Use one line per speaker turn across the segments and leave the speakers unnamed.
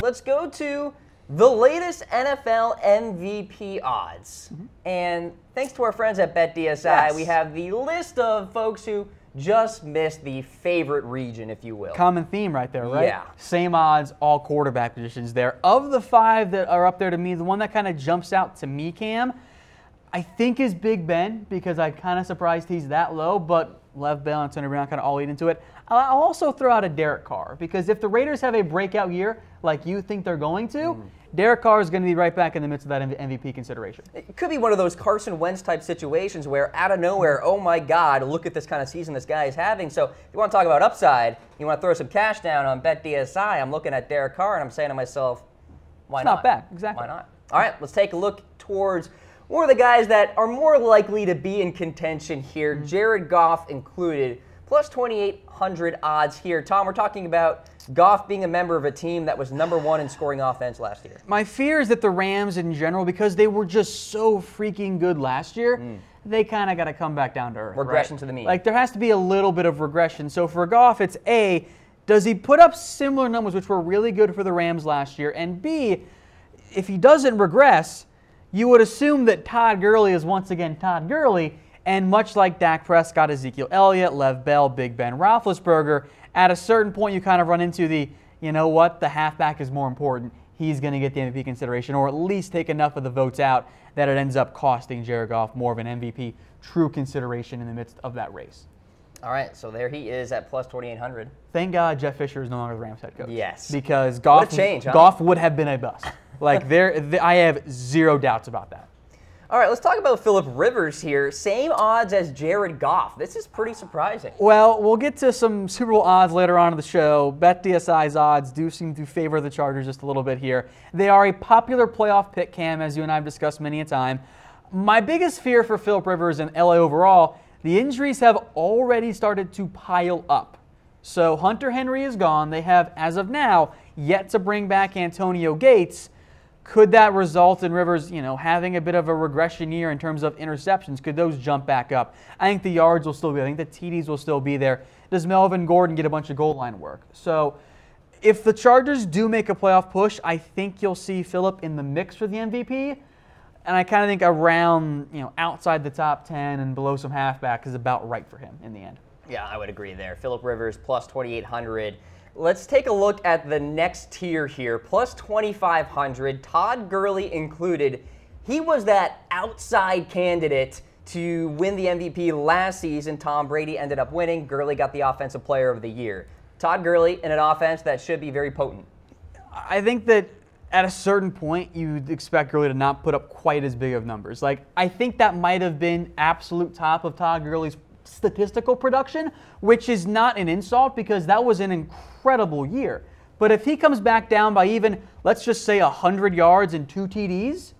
let's go to the latest NFL MVP odds. And thanks to our friends at BetDSI, we have the list of folks who just missed the favorite region, if you will.
Common theme right there, right?
Yeah.
Same odds, all quarterback positions there. Of the 5 that are up there to me, the one that kind of jumps out to me, Cam, I think is Big Ben, because I'm kind of surprised he's that low, but Lev Bell and Antonio Brown kind of all lead into it. I'll also throw out a Derek Carr, because if the Raiders have a breakout year like you think they're going to, Derek Carr is going to be right back in the midst of that MVP consideration.
It could be one of those Carson Wentz type situations where out of nowhere, oh my God, look at this kind of season this guy is having. So if you want to talk about upside, you want to throw some cash down on BetDSI, I'm looking at Derek Carr and I'm saying to myself, why not?
It's not bad, exactly.
Why not? All right, let's take a look towards one of the guys that are more likely to be in contention here, Jared Goff included, plus 2,800 odds here. Tom, we're talking about Goff being a member of a team that was #1 in scoring offense last year.
My fear is that the Rams in general, because they were just so freaking good last year, they kind of got to come back down to earth.
Regression to the mean.
Like, there has to be a little bit of regression. So for Goff, it's A, does he put up similar numbers, which were really good for the Rams last year? And B, if he doesn't regress, you would assume that Todd Gurley is once again Todd Gurley, and much like Dak Prescott, Ezekiel Elliott, Lev Bell, Big Ben Roethlisberger, at a certain point you kind of run into the, you know what, the halfback is more important. He's going to get the MVP consideration, or at least take enough of the votes out that it ends up costing Jared Goff more of an MVP true consideration in the midst of that race.
All right, so there he is at plus 2,800.
Thank God Jeff Fisher is no longer the Rams head coach.
Yes.
Because Goff,
What a change, huh?
Goff would have been a bust. Like, I have zero doubts about that.
All right, let's talk about Phillip Rivers here. Same odds as Jared Goff. This is pretty surprising.
Well, we'll get to some Super Bowl odds later on in the show. BetDSI's odds do seem to favor the Chargers just a little bit here. They are a popular playoff pick, Cam, as you and I have discussed many a time. My biggest fear for Phillip Rivers and LA overall, the injuries have already started to pile up. So Hunter Henry is gone. They have, as of now, yet to bring back Antonio Gates. Could that result in Rivers, having a bit of a regression year in terms of interceptions? Could those jump back up? I think the yards will still be there. I think the TDs will still be there. Does Melvin Gordon get a bunch of goal line work? So if the Chargers do make a playoff push, I think you'll see Phillip in the mix for the MVP. And I kind of think around, outside the top 10 and below some halfback is about right for him in the end.
Yeah, I would agree there. Phillip Rivers plus 2,800. Let's take a look at the next tier here, plus 2,500, Todd Gurley included. He was that outside candidate to win the MVP last season. Tom Brady ended up winning. Gurley got the Offensive Player of the Year. Todd Gurley in an offense that should be very potent.
I think that at a certain point, you'd expect Gurley to not put up quite as big of numbers. I think that might have been absolute top of Todd Gurley's statistical production, which is not an insult because that was an incredible year. But if he comes back down by even, let's just say 100 yards and 2 TDs,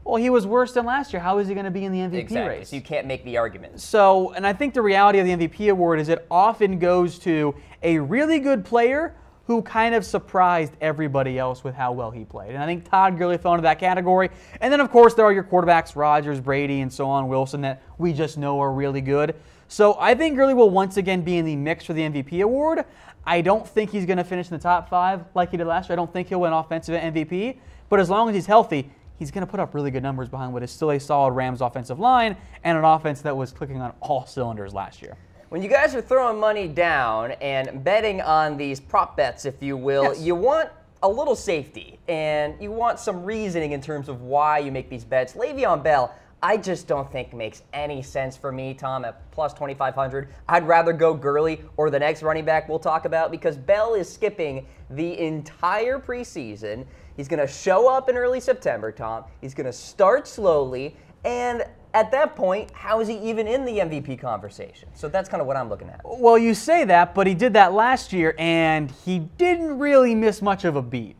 well, he was worse than last year. How is he going to be in the MVP race?
So you can't make the argument.
So, and I think the reality of the MVP award is it often goes to a really good player who kind of surprised everybody else with how well he played. And I think Todd Gurley fell into that category. And then, of course, there are your quarterbacks, Rodgers, Brady, and so on, Wilson, that we just know are really good. So I think Gurley will once again be in the mix for the MVP award. I don't think he's going to finish in the top 5 like he did last year. I don't think he'll win offensive MVP. But as long as he's healthy, he's going to put up really good numbers behind what is still a solid Rams offensive line and an offense that was clicking on all cylinders last year.
When you guys are throwing money down and betting on these prop bets, if you will, you want a little safety and you want some reasoning in terms of why you make these bets. LeVeon Bell, I just don't think makes any sense for me, Tom, at plus 2,500. I'd rather go Gurley or the next running back we'll talk about because Bell is skipping the entire preseason. He's going to show up in early September, Tom. He's going to start slowly, and at that point, how is he even in the MVP conversation? So that's kind of what I'm looking at.
Well, you say that, but he did that last year, and he didn't really miss much of a beat.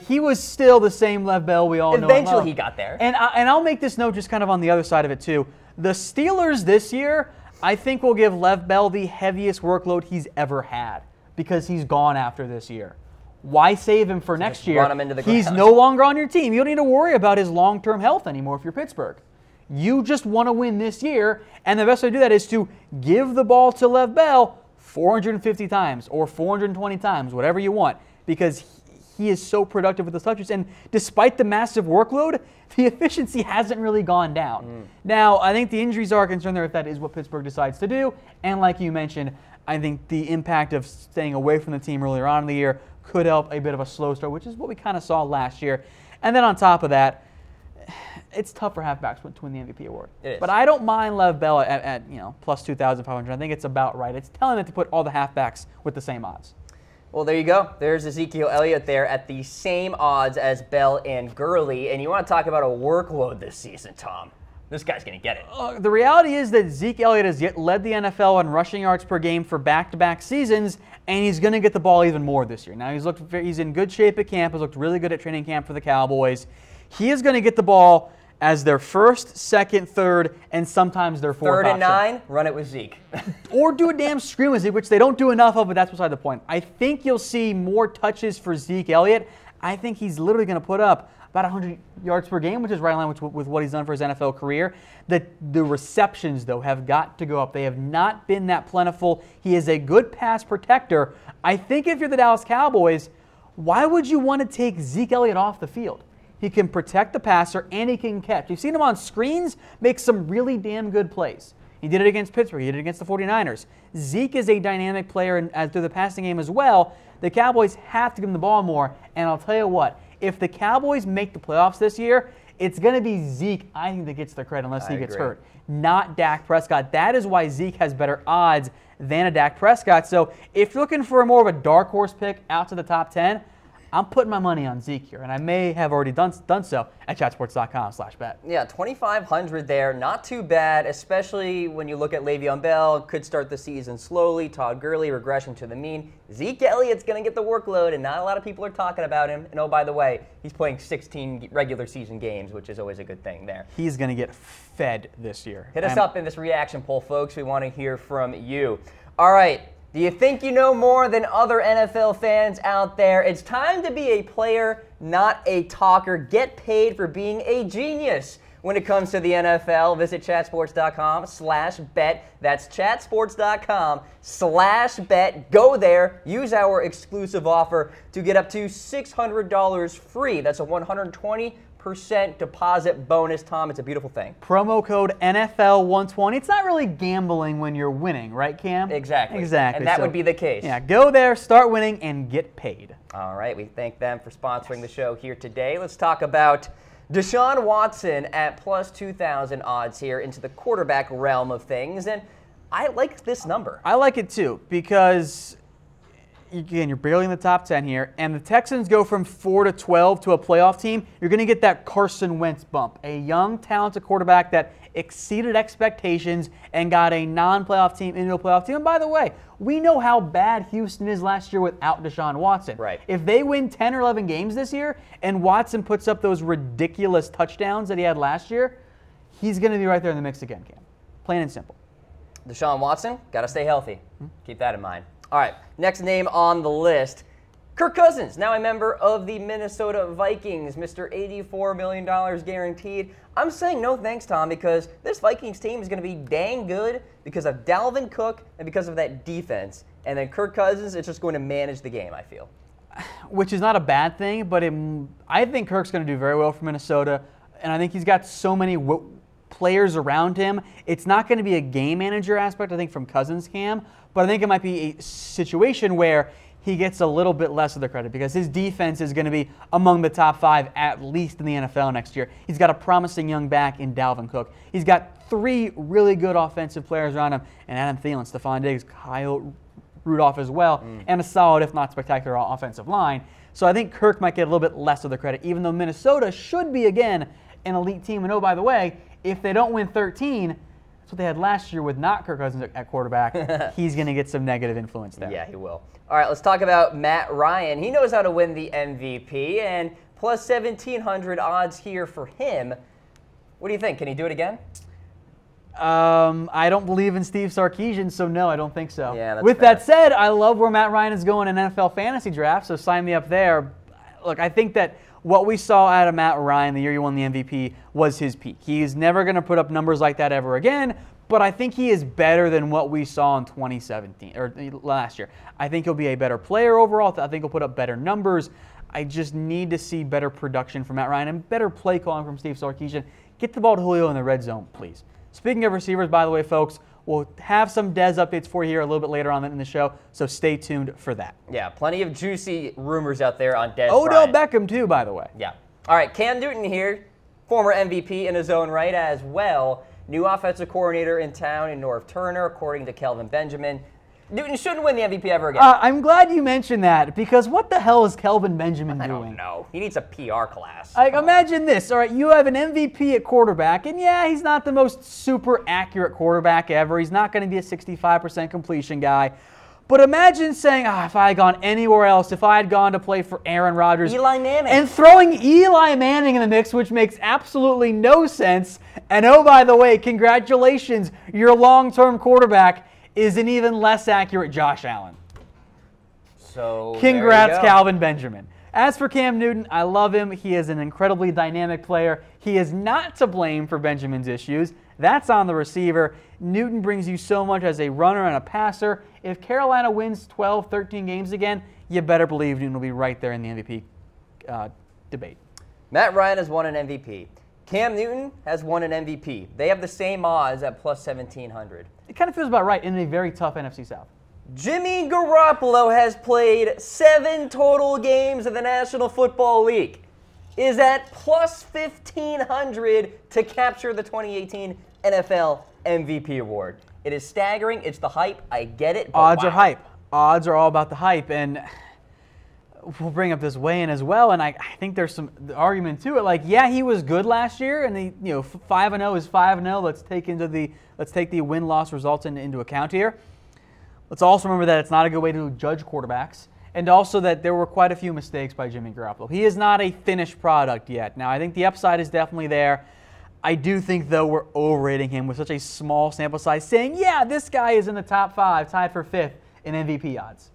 He was still the same Lev Bell we all know.
Eventually he got there.
And I'll make this note just kind of on the other side of it, too. The Steelers this year, I think, will give Lev Bell the heaviest workload he's ever had because he's gone after this year. Why save him for next year?
Run him into the ground.
He's no longer on your team. You don't need to worry about his long-term health anymore if you're Pittsburgh. You just want to win this year, and the best way to do that is to give the ball to Lev Bell 450 times or 420 times, whatever you want, because he is so productive with the touches. And despite the massive workload, the efficiency hasn't really gone down. Now, I think the injuries are a concern there if that is what Pittsburgh decides to do. And like you mentioned, I think the impact of staying away from the team earlier on in the year could help a bit of a slow start, which is what we kind of saw last year. And then on top of that, it's tough for halfbacks to win the MVP award. But I don't mind Lev Bell at plus 2,500. I think it's about right. It's telling them to put all the halfbacks with the same odds.
Well, there you go. There's Ezekiel Elliott there at the same odds as Bell and Gurley. And you want to talk about a workload this season, Tom. This guy's going to get it.
The reality is that Zeke Elliott has led the NFL in rushing yards per game for back-to-back seasons, and he's going to get the ball even more this year. Now, he's in good shape at camp. He's looked really good at training camp for the Cowboys. He is going to get the ball as their first, second, third, and sometimes their fourth option.
3rd and 9, run it with Zeke.
Or do a damn screen with Zeke, which they don't do enough of, but that's beside the point. I think you'll see more touches for Zeke Elliott. I think he's literally going to put up about 100 yards per game, which is right in line with what he's done for his NFL career. The receptions, though, have got to go up. They have not been that plentiful. He is a good pass protector. I think if you're the Dallas Cowboys, why would you want to take Zeke Elliott off the field? He can protect the passer, and he can catch. You've seen him on screens make some really damn good plays. He did it against Pittsburgh. He did it against the 49ers. Zeke is a dynamic player through the passing game as well. The Cowboys have to give him the ball more, and I'll tell you what, if the Cowboys make the playoffs this year, it's going to be Zeke, I think, that gets the credit unless he gets hurt, not Dak Prescott. That is why Zeke has better odds than a Dak Prescott. So if you're looking for more of a dark horse pick out to the top 10, I'm putting my money on Zeke here, and I may have already done so at chatsports.com/bet.
Yeah, 2,500 there, not too bad, especially when you look at Le'Veon Bell, could start the season slowly, Todd Gurley, regression to the mean. Zeke Elliott's going to get the workload, and not a lot of people are talking about him. And oh, by the way, he's playing 16 regular season games, which is always a good thing there.
He's going to get fed this year.
Hit us up in this reaction poll, folks. We want to hear from you. All right. Do you think you know more than other NFL fans out there? It's time to be a player, not a talker. Get paid for being a genius when it comes to the NFL. Visit chatsports.com/bet. That's chatsports.com/bet. Go there. Use our exclusive offer to get up to $600 free. That's a 120% deposit bonus, Tom. It's a beautiful thing.
Promo code NFL120. It's not really gambling when you're winning, right, Cam?
Exactly.
Exactly.
And that would be the case.
Yeah, go there, start winning, and get paid.
All right. We thank them for sponsoring the show here today. Let's talk about Deshaun Watson at plus 2,000 odds here into the quarterback realm of things. And I like this number.
I like it too because, again, you're barely in the top 10 here, and the Texans go from 4 to 12 to a playoff team. You're going to get that Carson Wentz bump, a young, talented quarterback that exceeded expectations and got a non-playoff team into a playoff team. And by the way, we know how bad Houston is last year without Deshaun Watson.
Right.
If they win 10 or 11 games this year and Watson puts up those ridiculous touchdowns that he had last year, he's going to be right there in the mix again, Cam. Plain and simple.
Deshaun Watson, got to stay healthy. Keep that in mind. All right, next name on the list, Kirk Cousins, now a member of the Minnesota Vikings, Mr. $84 million guaranteed. I'm saying no thanks, Tom, because this Vikings team is going to be dang good because of Dalvin Cook and because of that defense. And then Kirk Cousins is just going to manage the game, I feel.
Which is not a bad thing, but I think Kirk's going to do very well for Minnesota, and I think he's got so many players around him. It's not going to be a game manager aspect, I think, from Cousins, Cam, but I think it might be a situation where he gets a little bit less of the credit because his defense is going to be among the top 5 at least in the NFL next year. He's got a promising young back in Dalvin Cook. He's got 3 really good offensive players around him, and Adam Thielen, Stephon Diggs, Kyle Rudolph as well, and a solid, if not spectacular, offensive line. So I think Kirk might get a little bit less of the credit, even though Minnesota should be, again, an elite team. And oh, by the way, if they don't win 13, that's what they had last year with not Kirk Cousins at quarterback. He's going to get some negative influence there.
Yeah, he will. All right, let's talk about Matt Ryan. He knows how to win the MVP, and plus 1,700 odds here for him. What do you think? Can he do it again?
I don't believe in Steve Sarkisian, so no, I don't think so.
Yeah, that's
With
fair.
that said, I love where Matt Ryan is going in NFL fantasy draft, so sign me up there. Look, I think that what we saw out of Matt Ryan the year he won the MVP was his peak. He's never going to put up numbers like that ever again, but I think he is better than what we saw in 2017 or last year. I think he'll be a better player overall. I think he'll put up better numbers. I just need to see better production from Matt Ryan and better play calling from Steve Sarkisian. Get the ball to Julio in the red zone, please. Speaking of receivers, by the way, folks, we'll have some Dez updates for you here a little bit later on in the show, so stay tuned for that.
Yeah, plenty of juicy rumors out there on Dez
Odell
Bryant.
Beckham, too, by the way.
Yeah. All right, Cam Newton here, former MVP in his own right as well. New offensive coordinator in town in Norv Turner, according to Kelvin Benjamin. Newton shouldn't win the MVP ever again.
I'm glad you mentioned that, because what the hell is Kelvin Benjamin doing?
I don't know. He needs a PR class.
Like, imagine this. All right, you have an MVP at quarterback, and yeah, he's not the most super accurate quarterback ever. He's not going to be a 65% completion guy. But imagine saying, if I had gone anywhere else, if I had gone to play for Aaron Rodgers.
Eli Manning.
And throwing Eli Manning in the mix, which makes absolutely no sense. And oh, by the way, congratulations, your long-term quarterback is an even less accurate Josh Allen.
So
congrats, Calvin Benjamin. As for Cam Newton, I love him. He is an incredibly dynamic player. He is not to blame for Benjamin's issues. That's on the receiver. Newton brings you so much as a runner and a passer. If Carolina wins 12, 13 games again, you better believe Newton will be right there in the MVP debate.
Matt Ryan has won an MVP. Cam Newton has won an MVP. They have the same odds at plus 1,700.
It kind of feels about right in a very tough NFC South.
Jimmy Garoppolo has played 7 total games in the National Football League. Is at plus 1,500 to capture the 2018 NFL MVP award. It is staggering. It's the hype. I get it.
Odds are hype. Odds are all about the hype. And we'll bring up this weigh-in as well. And I think there's some argument to it. Like, yeah, he was good last year. And 5-0 is 5-0. Let's take the win-loss results into account here. Let's also remember that it's not a good way to judge quarterbacks, and also that there were quite a few mistakes by Jimmy Garoppolo. He is not a finished product yet. Now, I think the upside is definitely there. I do think, though, we're overrating him with such a small sample size, saying, yeah, this guy is in the top 5, tied for 5th in MVP odds.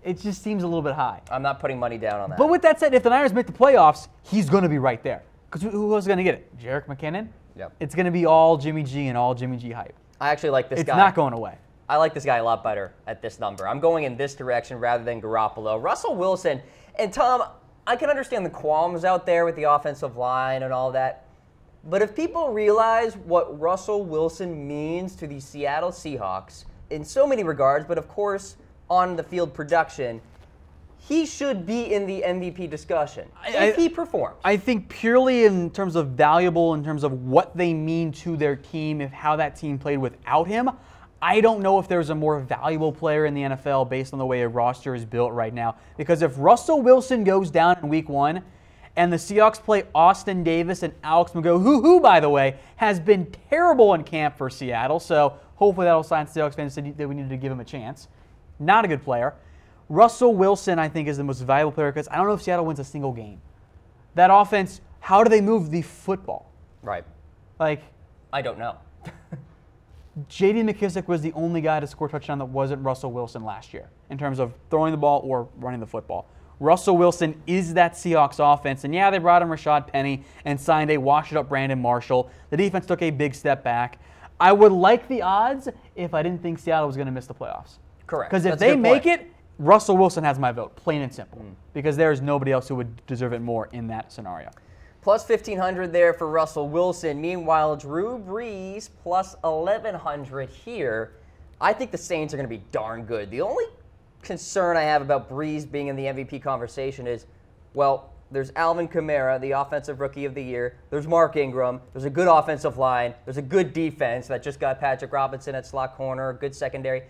It just seems a little bit high.
I'm not putting money down on that.
But with that said, if the Niners make the playoffs, he's going to be right there. Because who else is going to get it? Jerick McKinnon?
Yep.
It's going to be all Jimmy G and all Jimmy G hype.
I actually like this guy.
It's not going away.
I like this guy a lot better at this number. I'm going in this direction rather than Garoppolo. Russell Wilson, and Tom, I can understand the qualms out there with the offensive line and all that, but if people realize what Russell Wilson means to the Seattle Seahawks in so many regards, but of course on the field production, he should be in the MVP discussion if he performs.
I think purely in terms of valuable, in terms of what they mean to their team, if how that team played without him, I don't know if there's a more valuable player in the NFL based on the way a roster is built right now. Because if Russell Wilson goes down in Week 1 and the Seahawks play Austin Davis and Alex Mago, who, by the way, has been terrible in camp for Seattle, so hopefully that'll sign Seahawks fans that we need to give him a chance. Not a good player. Russell Wilson, I think, is the most valuable player because I don't know if Seattle wins a single game. That offense, how do they move the football?
Right.
Like,
I don't know.
J.D. McKissick was the only guy to score a touchdown that wasn't Russell Wilson last year in terms of throwing the ball or running the football. Russell Wilson is that Seahawks offense. And yeah, they brought in Rashad Penny and signed a washed-up Brandon Marshall. The defense took a big step back. I would like the odds if I didn't think Seattle was going to miss the playoffs.
Correct.
Because if they make it, Russell Wilson has my vote, plain and simple. Because there is nobody else who would deserve it more in that scenario.
Plus 1,500 there for Russell Wilson. Meanwhile, Drew Brees plus 1,100 here. I think the Saints are going to be darn good. The only concern I have about Brees being in the MVP conversation is, well, there's Alvin Kamara, the Offensive Rookie of the Year. There's Mark Ingram. There's a good offensive line. There's a good defense that just got Patrick Robinson at slot corner, good secondary.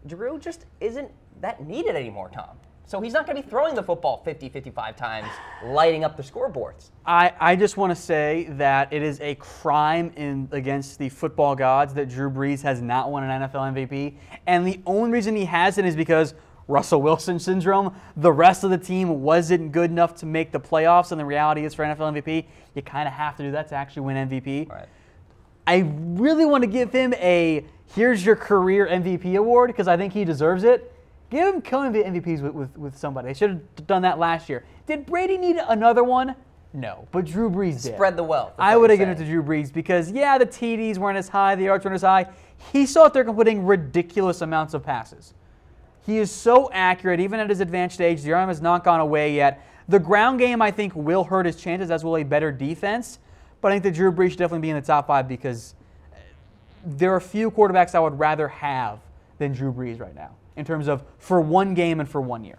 Drew just isn't that needed anymore, Tom. So he's not going to be throwing the football 50, 55 times, lighting up the scoreboards.
I just want to say that it is a crime against the football gods that Drew Brees has not won an NFL MVP. And the only reason he hasn't is because Russell Wilson syndrome. The rest of the team wasn't good enough to make the playoffs, and the reality is for NFL MVP, you kind of have to do that to actually win MVP.
Right.
I really want to give him a here's your career MVP award because I think he deserves it. Give him co-MVPs with somebody. They should have done that last year. Did Brady need another one? No, but Drew Brees did.
Spread the wealth.
I would have given it to Drew Brees because, yeah, the TDs weren't as high, the yards weren't as high. He saw out there completing ridiculous amounts of passes. He is so accurate, even at his advanced age. The arm has not gone away yet. The ground game, I think, will hurt his chances, as will a better defense. But I think that Drew Brees should definitely be in the top 5 because there are few quarterbacks I would rather have than Drew Brees right now in terms of for one game and for 1 year.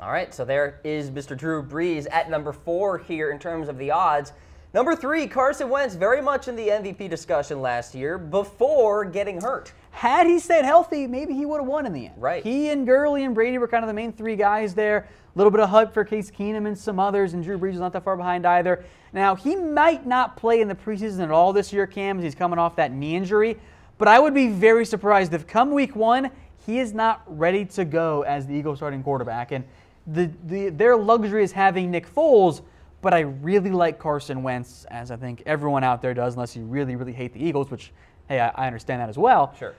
All right, so there is Mr. Drew Brees at number 4 here in terms of the odds. Number 3, Carson Wentz, very much in the MVP discussion last year before getting hurt.
Had he stayed healthy, maybe he would have won in the end.
Right.
He and Gurley and Brady were kind of the main 3 guys there. A little bit of hype for Case Keenum and some others, and Drew Brees was not that far behind either. Now, he might not play in the preseason at all this year, Cam, as he's coming off that knee injury. But I would be very surprised if come week 1, he is not ready to go as the Eagles starting quarterback. And their luxury is having Nick Foles, but I really like Carson Wentz, as I think everyone out there does, unless you really, really hate the Eagles, which, hey, I understand that as well.
Sure.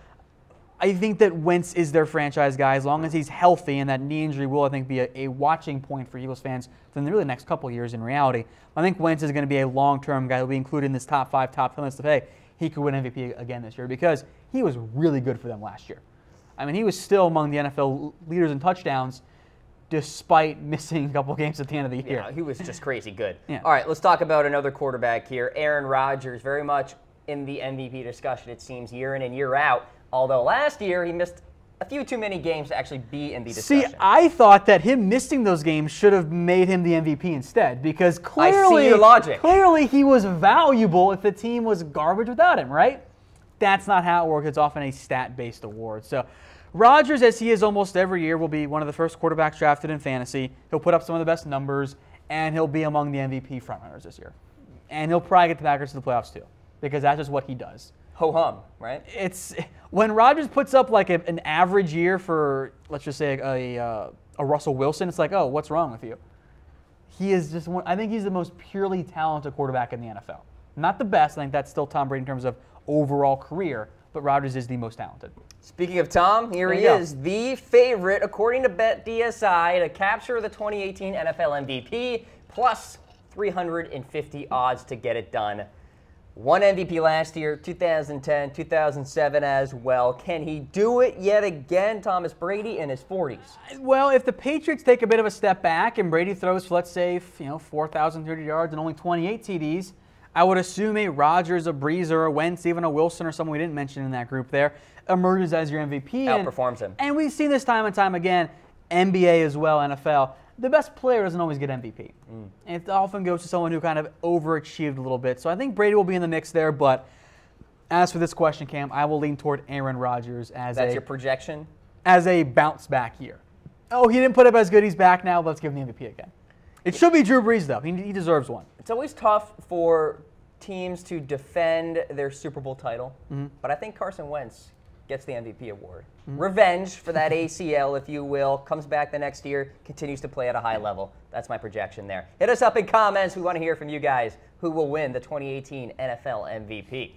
I think that Wentz is their franchise guy as long as he's healthy, and that knee injury will, I think, be a watching point for Eagles fans for the really next couple of years in reality. I think Wentz is going to be a long-term guy who will be included in this top 5, top 10 list of, hey, he could win MVP again this year because he was really good for them last year. I mean, he was still among the NFL leaders in touchdowns despite missing a couple games at the end of the year.
Yeah, he was just crazy good.
Yeah.
All right, let's talk about another quarterback here. Aaron Rodgers, very much in the MVP discussion, it seems, year in and year out. Although last year he missed a few too many games to actually be in the discussion.
See, I thought that him missing those games should have made him the MVP instead because clearly,
I see your logic.
Clearly he was valuable if the team was garbage without him, right? That's not how it works. It's often a stat-based award. So Rodgers, as he is almost every year, will be one of the first quarterbacks drafted in fantasy. He'll put up some of the best numbers, and he'll be among the MVP frontrunners this year. And he'll probably get the Packers to the playoffs too because that's just what he does.
Ho-hum, right?
It's when Rodgers puts up like an average year for, let's just say, a Russell Wilson, it's like, oh, what's wrong with you? He is just one. I think he's the most purely talented quarterback in the NFL. Not the best. I think that's still Tom Brady in terms of overall career, but Rodgers is the most talented.
Speaking of Tom, here he is, the favorite, according to BetDSI, to capture the 2018 NFL MVP, plus 350 odds to get it done. Won MVP last year, 2010, 2007 as well. Can he do it yet again? Thomas Brady in his 40s.
Well, if the Patriots take a bit of a step back and Brady throws, let's say, 4,030 yards and only 28 TDs, I would assume a Rodgers, a Brees, or a Wentz, even a Wilson or someone we didn't mention in that group there, emerges as your MVP.
Outperforms him.
And we've seen this time and time again, NBA as well, NFL. The best player doesn't always get MVP. It often goes to someone who kind of overachieved a little bit. So I think Brady will be in the mix there. But as for this question, Cam, I will lean toward Aaron Rodgers as
That's your projection?
As a bounce back year. Oh, he didn't put up as good. He's back now. Let's give him the MVP again. It should be Drew Brees, though. He deserves one.
It's always tough for teams to defend their Super Bowl title. But I think Carson Wentz gets the MVP award. Revenge for that ACL, if you will, comes back the next year, continues to play at a high level. That's my projection there. Hit us up in comments. We want to hear from you guys who will win the 2018 NFL MVP.